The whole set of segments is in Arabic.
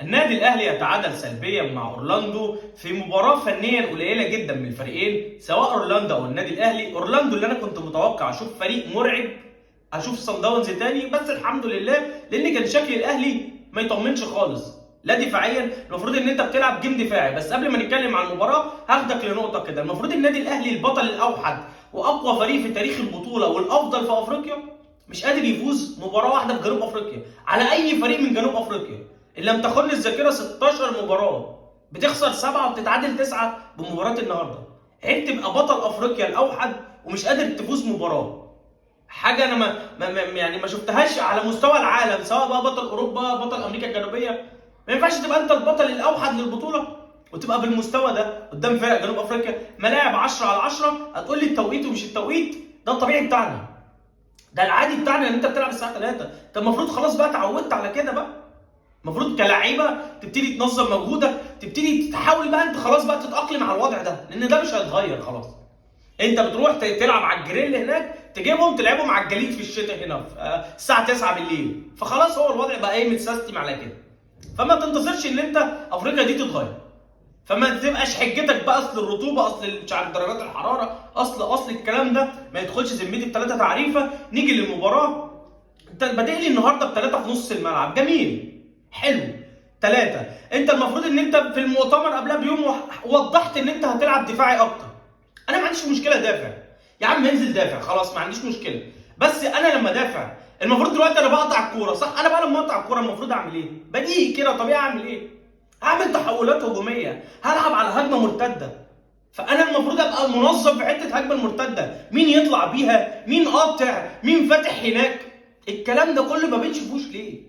النادي الاهلي يتعادل سلبيا مع اورلاندو في مباراه فنيا قليله جدا من الفريقين، سواء اورلاندو او النادي الاهلي. اورلاندو اللي انا كنت متوقع اشوف فريق مرعب، اشوف صن داونز تاني، بس الحمد لله لان كان شكل الاهلي ما يطمنش خالص. لا دفاعيا، المفروض ان انت بتلعب جيم دفاعي. بس قبل ما نتكلم عن المباراه هاخدك لنقطه كده. المفروض النادي الاهلي البطل الاوحد واقوى فريق في تاريخ البطوله والافضل في افريقيا مش قادر يفوز مباراه واحده في جنوب افريقيا على اي فريق من جنوب افريقيا. ان لم تخن الذاكره 16 مباراه، بتخسر 7 وبتتعادل 9 بمباراه النهارده. عيب تبقى بطل افريقيا الاوحد ومش قادر تفوز مباراه. حاجه انا ما شفتهاش على مستوى العالم، سواء بقى بطل اوروبا بطل امريكا الجنوبيه. ما ينفعش تبقى انت البطل الاوحد للبطوله وتبقى بالمستوى ده قدام فرق جنوب افريقيا ملاعب 10 على 10. هتقول لي التوقيت ومش التوقيت، ده الطبيعي بتاعنا، ده العادي بتاعنا ان انت بتلعب الساعه 3. انت المفروض خلاص بقى اتعودت على كده بقى. المفروض كلاعيبه تبتدي تنظم مجهودك، تبتدي تحاول بقى انت خلاص بقى تتاقلم على الوضع ده، لان ده مش هيتغير خلاص. انت بتروح تلعب على الجريل هناك، تجيبهم تلعبهم على الجليد في الشتاء هنا في الساعه 9 بالليل. فخلاص هو الوضع بقى ايه، متسيستم على كده. فما تنتظرش ان انت افريقيا دي تتغير. فما تبقاش حجتك بقى اصل الرطوبه، اصل مش عارف درجات الحراره، اصل الكلام ده ما يدخلش ذمتي بثلاثه تعريفه. نيجي للمباراه، انت بادئ لي النهارده بثلاثه في نص الملعب، جميل حلو. ثلاثه، انت المفروض ان انت في المؤتمر قبلها بيوم وضحت ان انت هتلعب دفاعي اكتر. انا ما عنديش مشكله دافع، يا عم انزل دافع خلاص، ما عنديش مشكله. بس انا لما دافع المفروض دلوقتي انا بقطع الكوره صح. انا بقى لما اقطع الكوره المفروض اعمل ايه؟ بديهي كده طبيعي اعمل ايه؟ هعمل تحولات هجوميه، هلعب على هجمه مرتده. فانا المفروض ابقى منظم في حته هجمه المرتده، مين يطلع بيها، مين قاطع، مين فاتح هناك. الكلام ده كله ما بنشوفوش ليه؟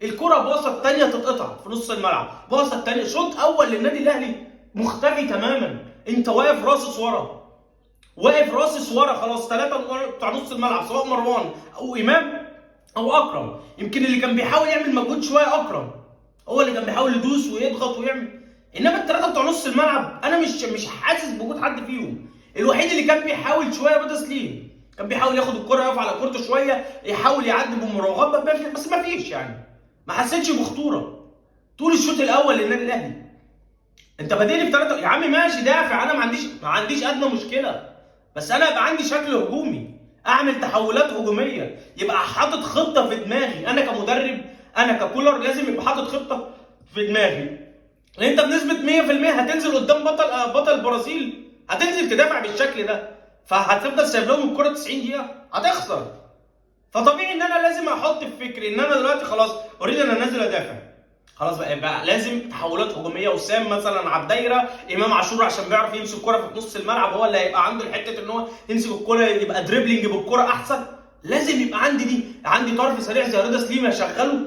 الكره باصه الثانيه تتقطع في نص الملعب، باصه الثانيه شوط اول للنادي الاهلي مختفي تماما. انت واقف راصص ورا، واقف راصص ورا خلاص. ثلاثه بتوع نص الملعب سواء مروان او امام او اكرم. يمكن اللي كان بيحاول يعمل مجهود شويه اكرم، هو اللي كان بيحاول يدوس ويضغط ويعمل. انما الثلاثه بتوع نص الملعب انا مش حاسس بوجود حد فيهم. الوحيد اللي كان بيحاول شويه رضا سليم، كان بيحاول ياخد الكره يقف على كورته شويه، يحاول يعدي بمراوغات بس ما فيش يعني. ما حسيتش بخطوره طول الشوط الاول للنادي الاهلي. انت بادئني في ثلاثه يا عم ماشي دافع، انا ما عنديش ادنى مشكله. بس انا يبقى عندي شكل هجومي، اعمل تحولات هجوميه، يبقى حاطط خطه في دماغي. انا كمدرب، انا ككولر لازم يبقى حاطط خطه في دماغي. لان انت بنسبه 100% هتنزل قدام بطل البرازيل، هتنزل تدافع بالشكل ده، فهتفضل سايب لهم الكره 90 دقيقه، هتخسر. فطبيعي ان انا لازم احط في فكري ان انا دلوقتي خلاص اريد ان انزل ادافع. خلاص بقى لازم تحولات هجوميه. وسام مثلا على الدايره، امام عاشور عشان بيعرف يمسك الكوره في نص الملعب، هو اللي هيبقى عنده حته ان هو يمسك الكوره، يبقى دريبلينج بالكوره احسن. لازم يبقى عندي طرف سريع زي رضا سليم اشغله.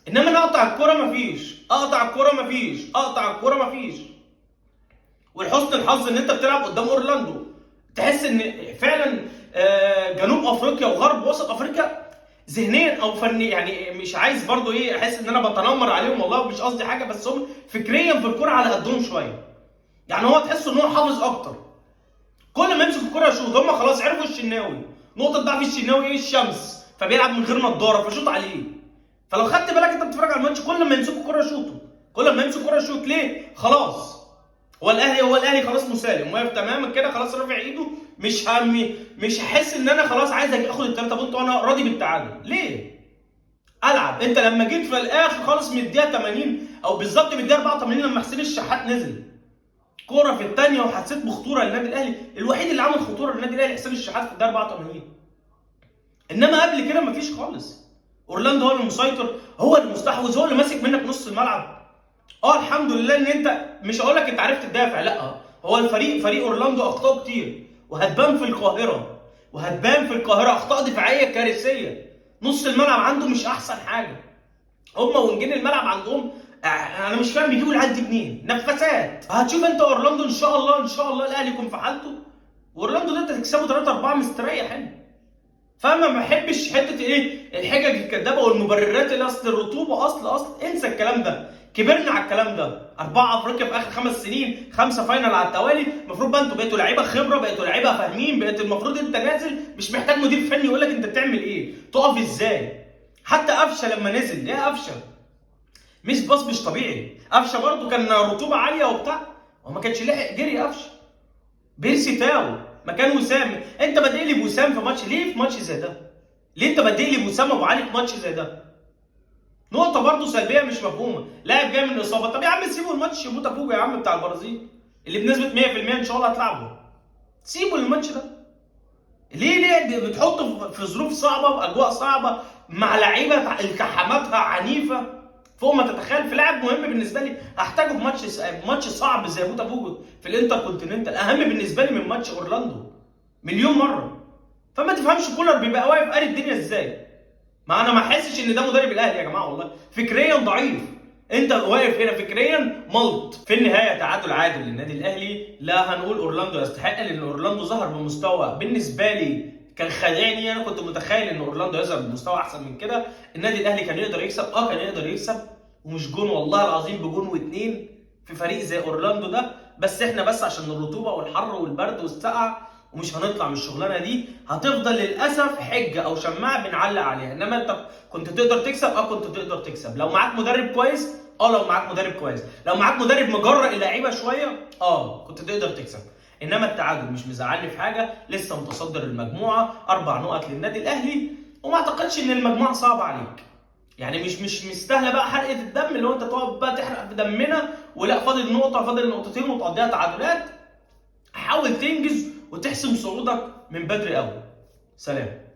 انما انا اقطع الكوره مفيش، اقطع الكوره مفيش. ولحسن الحظ ان انت بتلعب قدام اورلاندو، تحس ان فعلا جنوب افريقيا وغرب وسط افريقيا ذهنيا او فنيا، يعني مش عايز برضو ايه احس ان انا بتنمر عليهم، والله مش قصدي حاجه، بس هم فكريا في الكوره على قدهم شويه. يعني هو تحس ان هو حافظ اكتر، كل ما يمسك الكوره يشوط. هم خلاص عرفوا الشناوي، نقطه ضعف الشناوي ايه؟ الشمس، فبيلعب من غير نضاره فشوط عليه. فلو خدت بالك انت بتتفرج على الماتش، كل ما يمسكوا الكوره يشوطوا، كل ما يمسك الكوره يشوط. ليه؟ خلاص هو الاهلي خلاص مسالم، واقف تماما كده، خلاص رافع ايده، مش هحس ان انا خلاص عايز اخد الثلاثه بونت وانا راضي بالتعادل. ليه؟ العب. انت لما جيت في الاخر خالص من الدقيقه 80 او بالظبط من الدقيقه 84 لما حسين الشحات نزل كوره في الثانيه وحسيت بخطوره للنادي الاهلي، الوحيد اللي عمل خطوره للنادي الاهلي حسين الشحات في الدقيقه 84. انما قبل كده مفيش خالص. اورلاندو هو اللي مسيطر، هو اللي مستحوذ، هو اللي ماسك منك نص الملعب. الحمد لله ان انت مش هقول لك انت عرفت تدافع، لا، هو فريق اورلاندو اخطاء كتير، وهتبان في القاهره اخطاء دفاعيه كارثيه. نص الملعب عنده مش احسن حاجه، هم وينجين الملعب عندهم انا مش فاهم بيجيبوا العيال دي منين، نفسات. هتشوف انت اورلاندو ان شاء الله الاهلي يكون في حالته، واورلاندو ده انت تكسبه 3-4 مستريح هنا. فما بحبش حته ايه الحجج الكدابه والمبررات اللي اصل الرطوبه، اصل انسى الكلام ده. كبرنا على الكلام ده. 4 افريقيا في اخر 5 سنين، 5 فاينل على التوالي. المفروض بقى انتوا بقيتوا لعيبه خبره، بقيتوا لعيبه فاهمين، بقيت المفروض انت نازل مش محتاج مدير فني يقول لك انت بتعمل ايه، تقف ازاي. حتى قفشه لما نزل، ايه قفشه؟ باص مش طبيعي. قفشه برضه كان رطوبه عاليه وبتاع وما كانش لاحق جري قفشه. بيرسي تاو مكان وسام. انت بادئ لي بوسام في ماتش ليه؟ في ماتش زي ده ليه انت بادئ لي بوسام ابو علي في ماتش زي ده؟ نقطه برضه سلبيه مش مفهومه. لاعب جاي من اصابه، طب يا عم سيبه الماتش بوتافوجو يا عم بتاع البرازيل اللي بنسبه 100% ان شاء الله هتلعبه. سيبه الماتش ده. ليه بتحطه في ظروف صعبه واجواء صعبه مع لعيبه التحاماتها عنيفه فوق ما تتخيل؟ في لاعب مهم بالنسبه لي هحتاجه في ماتش صعب زي بوتافوجو في الانتر كونتيننتال، اهم بالنسبه لي من ماتش اورلاندو مليون مره. فما تفهمش كولر بيبقى واقف قاري الدنيا ازاي. ما انا ما احسش ان ده مدرب الاهلي يا جماعه، والله فكريا ضعيف. انت واقف هنا فكريا ملط. في النهايه تعادل عادل للنادي الاهلي. لا هنقول اورلاندو يستحق، لان اورلاندو ظهر بمستوى بالنسبه لي كان خادعني. انا كنت متخيل ان اورلاندو يظهر بمستوى احسن من كده. النادي الاهلي كان يقدر يكسب، كان يقدر يكسب ومش جون والله العظيم، بجون واتنين في فريق زي اورلاندو ده. بس احنا بس عشان الرطوبه والحر والبرد والسقعه ومش هنطلع من الشغلانه دي، هتفضل للاسف حجه او شماعه بنعلق عليها. انما انت كنت تقدر تكسب، كنت تقدر تكسب لو معاك مدرب كويس. لو معاك مدرب كويس، لو معاك مدرب مجرأ اللعيبه شويه، كنت تقدر تكسب. انما التعادل مش مزعلني في حاجه. لسه متصدر المجموعه 4 نقط للنادي الاهلي، وما اعتقدش ان المجموعه صعبه عليك. يعني مش مستاهله بقى حرقه الدم اللي هو انت تقعد بقى تحرق في دمنا، ولا فاضل نقطه فاضل نقطتين وتقضيها تعادلات. حاول تنجز وتحسم صعودك من بدري قوي. سلام.